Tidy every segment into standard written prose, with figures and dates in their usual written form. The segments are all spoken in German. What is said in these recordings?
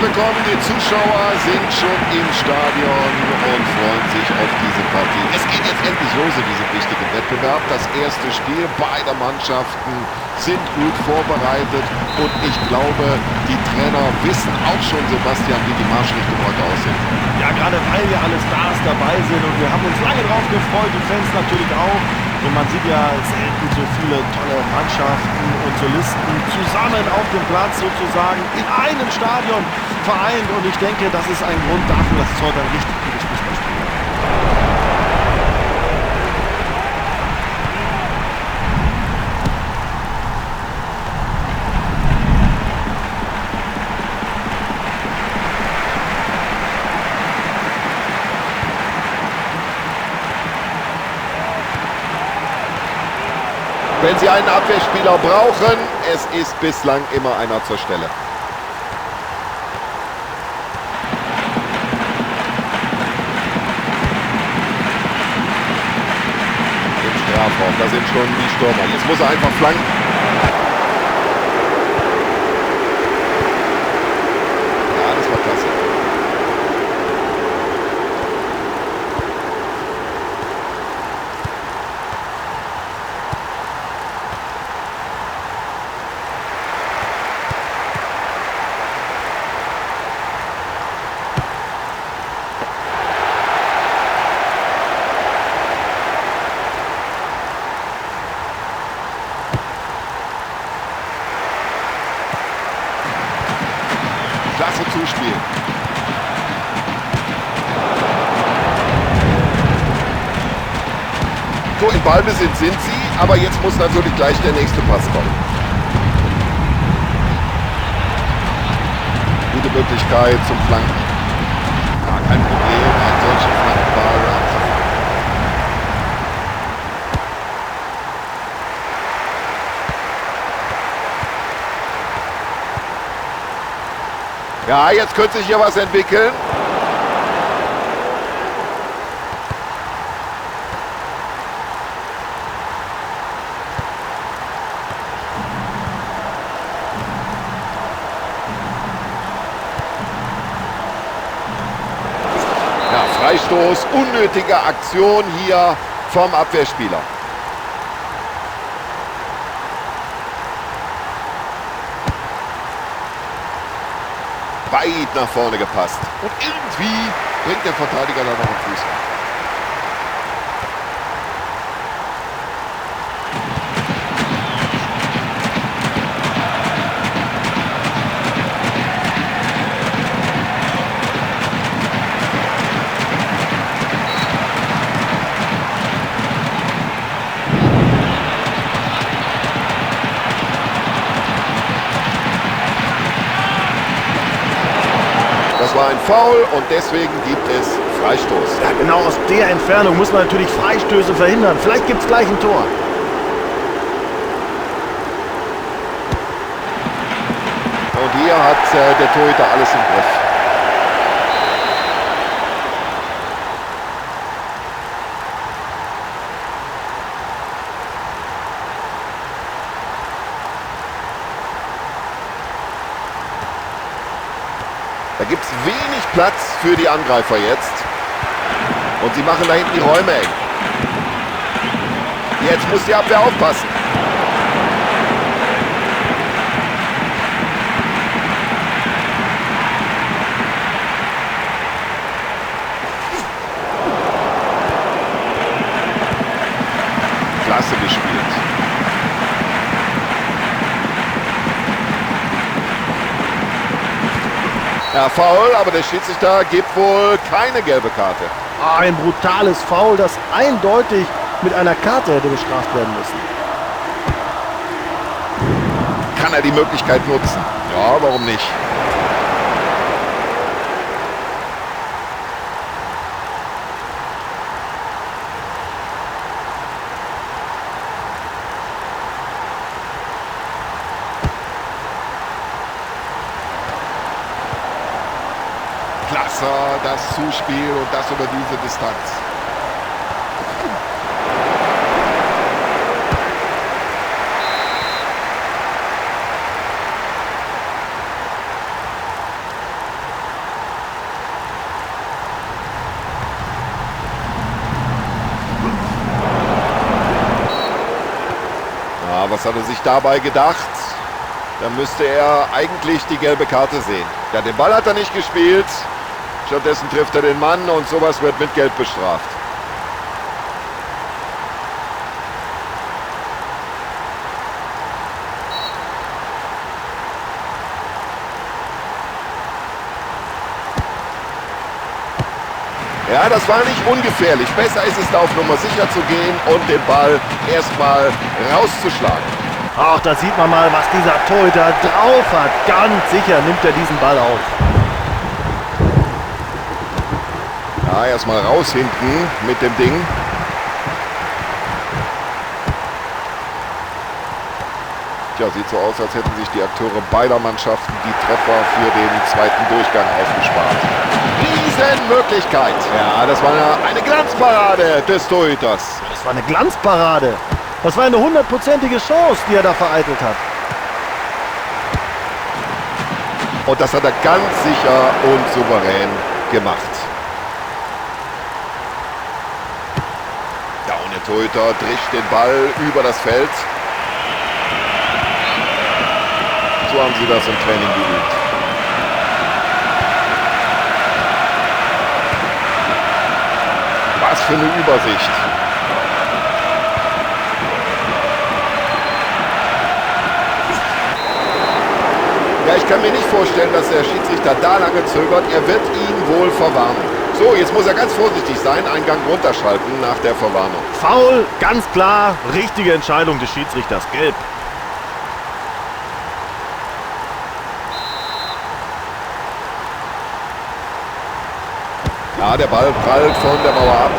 willkommen. Die Zuschauer sind schon im Stadion und freuen sich auf diese Partie. Es geht jetzt endlich los in diesem wichtigen Wettbewerb. Das erste Spiel beider Mannschaften sind gut vorbereitet und ich glaube, die Trainer wissen auch schon, Sebastian, wie die Marschrichtung heute aussieht. Ja, gerade weil wir alle Stars dabei sind und wir haben uns lange drauf gefreut, die Fans natürlich auch. Und man sieht ja selten so viele tolle Mannschaften und Solisten zusammen auf dem Platz sozusagen in einem Stadion vereint. Und ich denke, das ist ein Grund dafür, dass es heute ein richtig gutes Fußballspiel wird. Wenn Sie einen Abwehrspieler brauchen, es ist bislang immer einer zur Stelle. Im Strafraum, da sind schon die Stürmer. Jetzt muss er einfach flanken. Ja, das war klasse. Klasse Zuspiel. So, im Ballbesitz sind sie, aber jetzt muss natürlich gleich der nächste Pass kommen. Gute Möglichkeit zum Flanken. Ja, kein Problem, ein solcher Flankenball. Ja, jetzt könnte sich hier was entwickeln. Ja, Freistoß, unnötige Aktion hier vom Abwehrspieler. Weit nach vorne gepasst. Und irgendwie bringt der Verteidiger da noch einen Fuß an. Das war ein Foul und deswegen gibt es Freistoß. Ja, genau aus der Entfernung muss man natürlich Freistöße verhindern. Vielleicht gibt es gleich ein Tor. Und hier hat der Torhüter alles im Griff. Da gibt es wenig Platz für die Angreifer jetzt. Und sie machen da hinten die Räume eng. Jetzt muss die Abwehr aufpassen. Klasse gespielt. Ja, Foul, aber der Schiedsrichter gibt wohl keine gelbe Karte. Ein brutales Foul, das eindeutig mit einer Karte hätte bestraft werden müssen. Kann er die Möglichkeit nutzen? Ja, warum nicht? Klasse, das Zuspiel und das über diese Distanz. Was hat er sich dabei gedacht? Da müsste er eigentlich die gelbe Karte sehen. Ja, den Ball hat er nicht gespielt. Stattdessen trifft er den Mann und sowas wird mit Gelb bestraft. Ja, das war nicht ungefährlich. Besser ist es da auf Nummer sicher zu gehen und den Ball erstmal rauszuschlagen. Ach, da sieht man mal, was dieser Torhüter drauf hat. Ganz sicher nimmt er diesen Ball auf. Ja, erstmal raus hinten mit dem Ding. Tja, sieht so aus, als hätten sich die Akteure beider Mannschaften die Treffer für den zweiten Durchgang aufgespart. Riesenmöglichkeit. Ja, das war eine Glanzparade des Torhüters. Das war eine Glanzparade. Das war eine 100%ige Chance, die er da vereitelt hat. Und das hat er ganz sicher und souverän gemacht. Ja, und der Torhüter drischt den Ball über das Feld. So haben sie das im Training geübt. Was für eine Übersicht. Ja, ich kann mir nicht vorstellen, dass der Schiedsrichter da lange zögert. Er wird ihn wohl verwarnen. So, jetzt muss er ganz vorsichtig sein. Einen Gang runterschalten nach der Verwarnung. Foul, ganz klar. Richtige Entscheidung des Schiedsrichters. Gelb. Ja, der Ball prallt von der Mauer ab.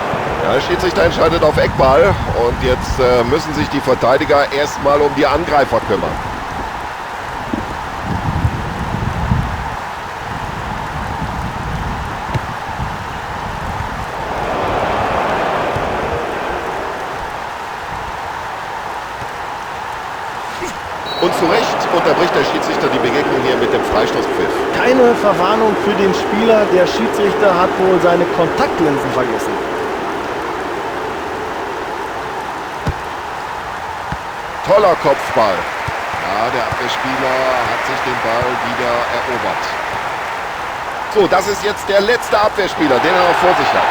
Ja, der Schiedsrichter entscheidet auf Eckball. Und jetzt müssen sich die Verteidiger erstmal um die Angreifer kümmern. Und zu Recht unterbricht der Schiedsrichter die Begegnung hier mit dem Freistoßpfiff. Keine Verwarnung für den Spieler. Der Schiedsrichter hat wohl seine Kontaktlinsen vergessen. Toller Kopfball. Ja, der Abwehrspieler hat sich den Ball wieder erobert. So, das ist jetzt der letzte Abwehrspieler, den er noch vor sich hat.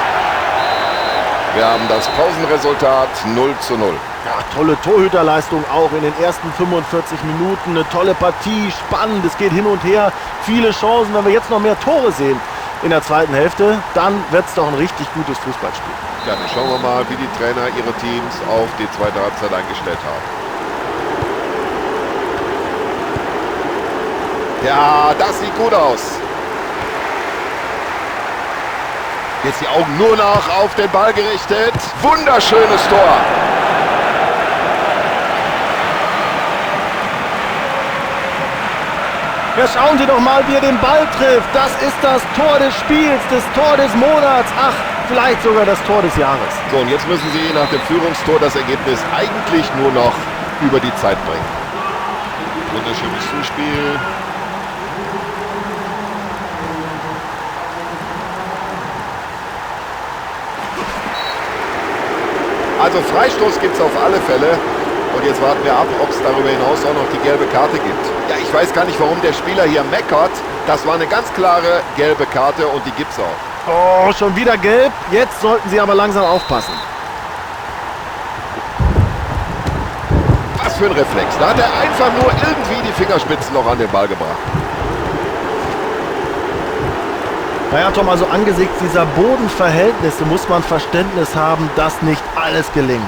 Wir haben das Pausenresultat 0:0. Ja, tolle Torhüterleistung auch in den ersten 45 Minuten. Eine tolle Partie, spannend, es geht hin und her. Viele Chancen, wenn wir jetzt noch mehr Tore sehen in der zweiten Hälfte, dann wird es doch ein richtig gutes Fußballspiel. Ja, dann schauen wir mal, wie die Trainer ihre Teams auf die zweite Halbzeit eingestellt haben. Ja, das sieht gut aus. Jetzt die Augen nur noch auf den Ball gerichtet. Wunderschönes Tor. Ja, schauen Sie doch mal, wie er den Ball trifft. Das ist das Tor des Spiels, das Tor des Monats. Ach, vielleicht sogar das Tor des Jahres. So, und jetzt müssen Sie nach dem Führungstor das Ergebnis eigentlich nur noch über die Zeit bringen. Wunderschönes Zuspiel. Also Freistoß gibt es auf alle Fälle. Und jetzt warten wir ab, ob es darüber hinaus auch noch die gelbe Karte gibt. Ja, ich weiß gar nicht, warum der Spieler hier meckert. Das war eine ganz klare gelbe Karte und die gibt's auch. Oh, schon wieder gelb. Jetzt sollten Sie aber langsam aufpassen. Was für ein Reflex. Da hat er einfach nur irgendwie die Fingerspitzen noch an den Ball gebracht. Naja, Tom, also angesichts dieser Bodenverhältnisse muss man Verständnis haben, dass nicht alles gelingt.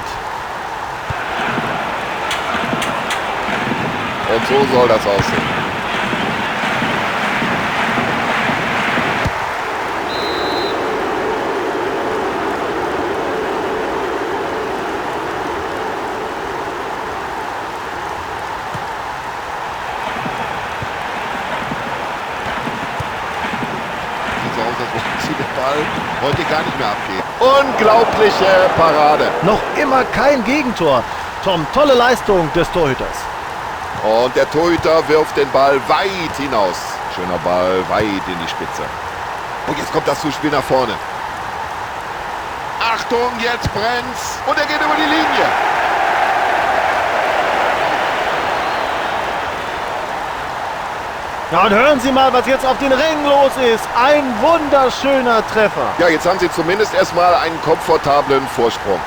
Und so soll das aussehen. Sieht so aus, als wollten sie den Ball heute gar nicht mehr abgeben. Unglaubliche Parade. Noch immer kein Gegentor. Tom, tolle Leistung des Torhüters. Und der Torhüter wirft den Ball weit hinaus. Schöner Ball, weit in die Spitze. Und jetzt kommt das Zuspiel nach vorne. Achtung, jetzt brennt's. Und er geht über die Linie. Ja, und hören Sie mal, was jetzt auf den Rängen los ist. Ein wunderschöner Treffer. Ja, jetzt haben sie zumindest erstmal einen komfortablen Vorsprung.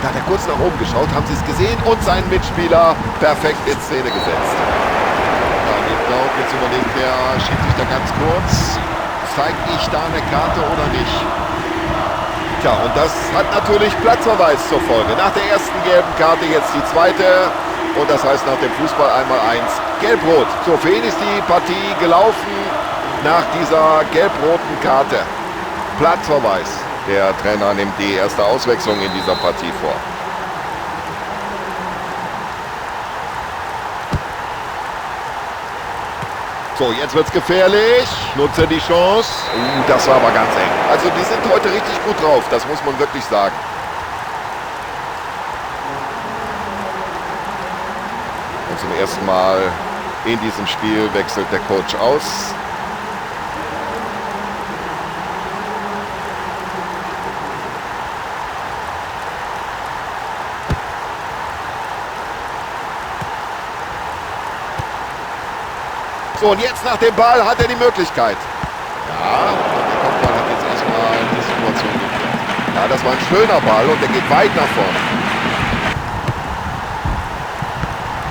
Da hat er kurz nach oben geschaut, haben sie es gesehen und seinen Mitspieler perfekt in Szene gesetzt. Ja, jetzt überlegt der Schiedsrichter ganz kurz, zeige ich da eine Karte oder nicht? Tja, und das hat natürlich Platzverweis zur Folge. Nach der ersten gelben Karte jetzt die zweite. Und das heißt nach dem Fußball 1:1 Gelb-Rot. So, für ihn ist die Partie gelaufen nach dieser gelb-roten Karte. Platzverweis. Der Trainer nimmt die erste Auswechslung in dieser Partie vor. So, jetzt wird's gefährlich. Nutze die Chance. Das war aber ganz eng. Also die sind heute richtig gut drauf, das muss man wirklich sagen. Und zum ersten Mal in diesem Spiel wechselt der Coach aus. So, und jetzt nach dem Ball hat er die Möglichkeit. Ja, der Kopfball hat jetzt erstmal die Situation geklärt. Ja, das war ein schöner Ball und der geht weit nach vorne.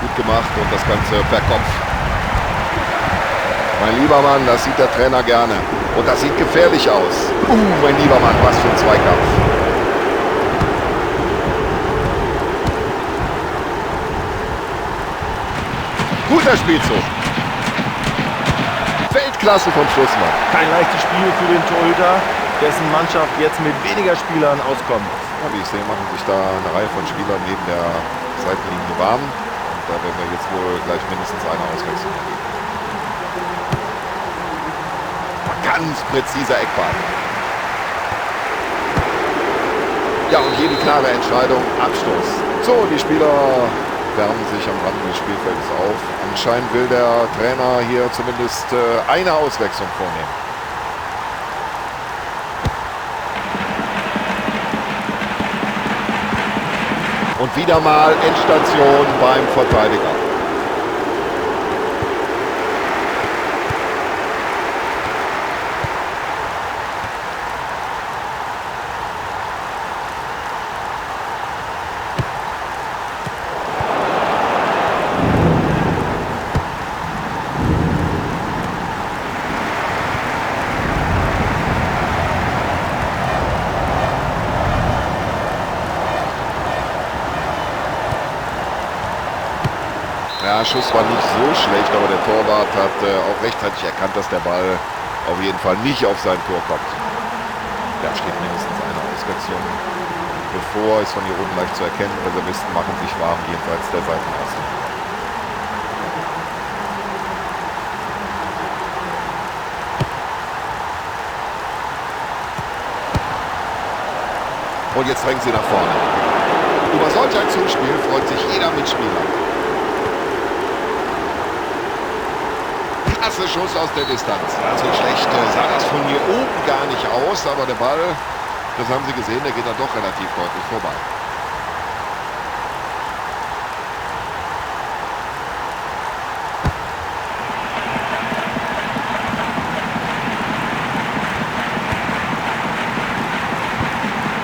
Gut gemacht und das Ganze per Kopf. Mein lieber Mann, das sieht der Trainer gerne. Und das sieht gefährlich aus. Mein lieber Mann, was für ein Zweikampf. Guter Spielzug. Weltklasse vom Schlussmann. Kein leichtes Spiel für den Torhüter, dessen Mannschaft jetzt mit weniger Spielern auskommt. Ja, wie ich sehe, machen sich da eine Reihe von Spielern neben der Seitenlinie warm. Und da werden wir jetzt wohl gleich mindestens eine Auswechslung erleben. Ganz präziser Eckball. Ja, und hier die klare Entscheidung, Abstoß. So, die Spieler wärmen sich am Rand des Spielfeldes auf. Anscheinend will der Trainer hier zumindest eine Auswechslung vornehmen. Und wieder mal Endstation beim Verteidiger. Der Schuss war nicht so schlecht, aber der Torwart hat auch rechtzeitig erkannt, dass der Ball auf jeden Fall nicht auf sein Tor kommt. Da steht mindestens eine Auswechslung bevor, ist von hier oben leicht zu erkennen. Reservisten machen sich warm, jenseits der Seitenaußen. Und jetzt drängen sie nach vorne. Über solch ein Zuspiel freut sich jeder Mitspieler. Klasse Schuss aus der Distanz. Also schlecht sah das von hier oben gar nicht aus, aber der Ball, das haben Sie gesehen, der geht dann doch relativ deutlich vorbei.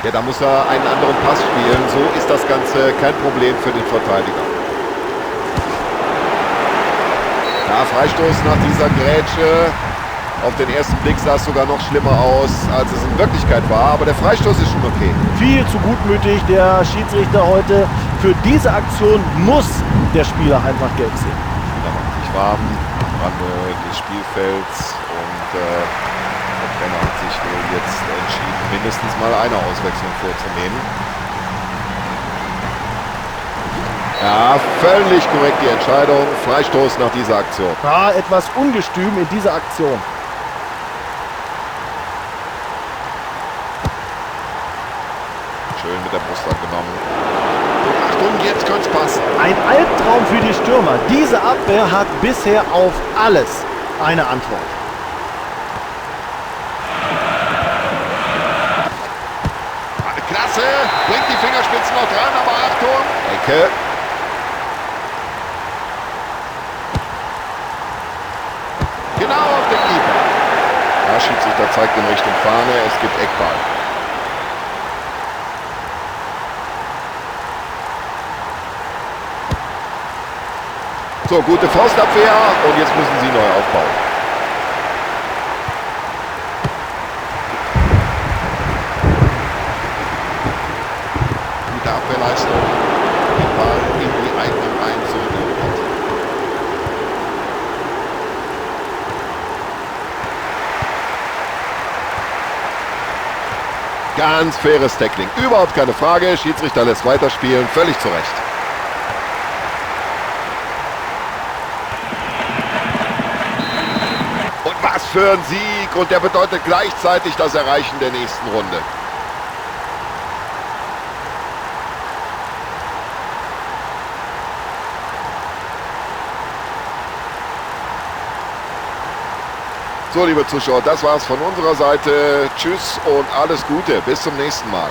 Ja, da muss er einen anderen Pass spielen. So ist das Ganze kein Problem für den Verteidiger. Ja, Freistoß nach dieser Grätsche. Auf den ersten Blick sah es sogar noch schlimmer aus, als es in Wirklichkeit war. Aber der Freistoß ist schon okay. Viel zu gutmütig der Schiedsrichter heute. Für diese Aktion muss der Spieler einfach gelb sehen. Da macht sich warm am Rande des Spielfelds. Und der Trainer hat sich wohl jetzt entschieden, mindestens mal eine Auswechslung vorzunehmen. Ja, völlig korrekt die Entscheidung. Freistoß nach dieser Aktion. Ja, etwas ungestüm in dieser Aktion. Schön mit der Brust angenommen. Und Achtung, jetzt könnte es passen. Ein Albtraum für die Stürmer. Diese Abwehr hat bisher auf alles eine Antwort. Klasse! Bringt die Fingerspitzen noch dran, aber Achtung. Ecke. Genau auf den Keeper. Ja, Schiedsrichter zeigt in Richtung Fahne. Es gibt Eckball. So, gute Faustabwehr und jetzt müssen sie neu aufbauen. Gute Abwehrleistung. Den Ball in die eigenen Reihen zurückgeholt. Ganz faires Tackling. Überhaupt keine Frage. Schiedsrichter lässt weiterspielen. Völlig zu Recht. Und was für ein Sieg. Und der bedeutet gleichzeitig das Erreichen der nächsten Runde. So, liebe Zuschauer, das war's von unserer Seite. Tschüss und alles Gute. Bis zum nächsten Mal.